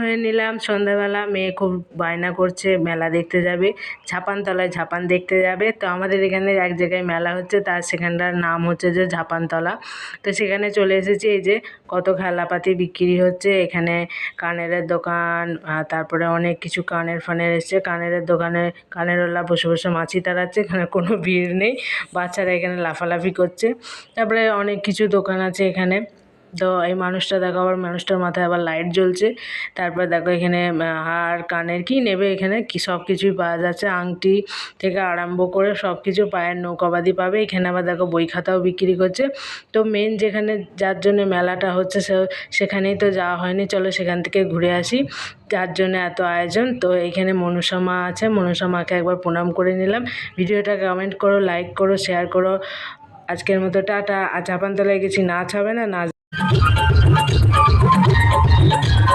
হয়ে নিলাম সন্ধ্যাবেলা। মেয়ে খুব বায়না করছে মেলা দেখতে যাবে, ঝাপানতলায় ঝাপান দেখতে যাবে। তো আমাদের এখানে এক জায়গায় মেলা হচ্ছে, তার সেখানটার নাম হচ্ছে যে ঝাপানতলা। তো সেখানে চলে এসেছি। এই যে কত খেলাপাতি বিক্রি হচ্ছে এখানে, কানের দোকান, তারপরে অনেক কিছু কানের ফানের এসছে। কানের দোকানে কানেরওয়ালা বসে বসে মাছি তাড়াচ্ছে, এখানে কোনো ভিড় নেই, বাচ্চারা এখানে লাফালাফি করছে। তারপরে অনেক কিছু দোকান আছে এখানে। তো এই মানুষটা দেখো, আবার মানুষটার মাথায় আবার লাইট জ্বলছে। তারপর দেখো এখানে হার কানের কি নেবে, এখানে কি সব কিছুই পাওয়া যাচ্ছে, আংটি থেকে আরম্ভ করে সব কিছু, পায়ের নৌকাবাদি পাবে। এখানে আবার দেখো বই খাতাও বিক্রি করছে। তো মেন যেখানে যার জন্য মেলাটা হচ্ছে সেখানেই তো যাওয়া হয়নি, চলো সেখান থেকে ঘুরে আসি, যার জন্য এত আয়োজন। তো এইখানে মনসা মা আছে, মনসা মাকে একবার প্রণাম করে নিলাম। ভিডিওটা কমেন্ট করো, লাইক করো, শেয়ার করো। আজকের মতো টাটা। আর ঝাপানতলায় গেছি, নাচ হবে না, নাচ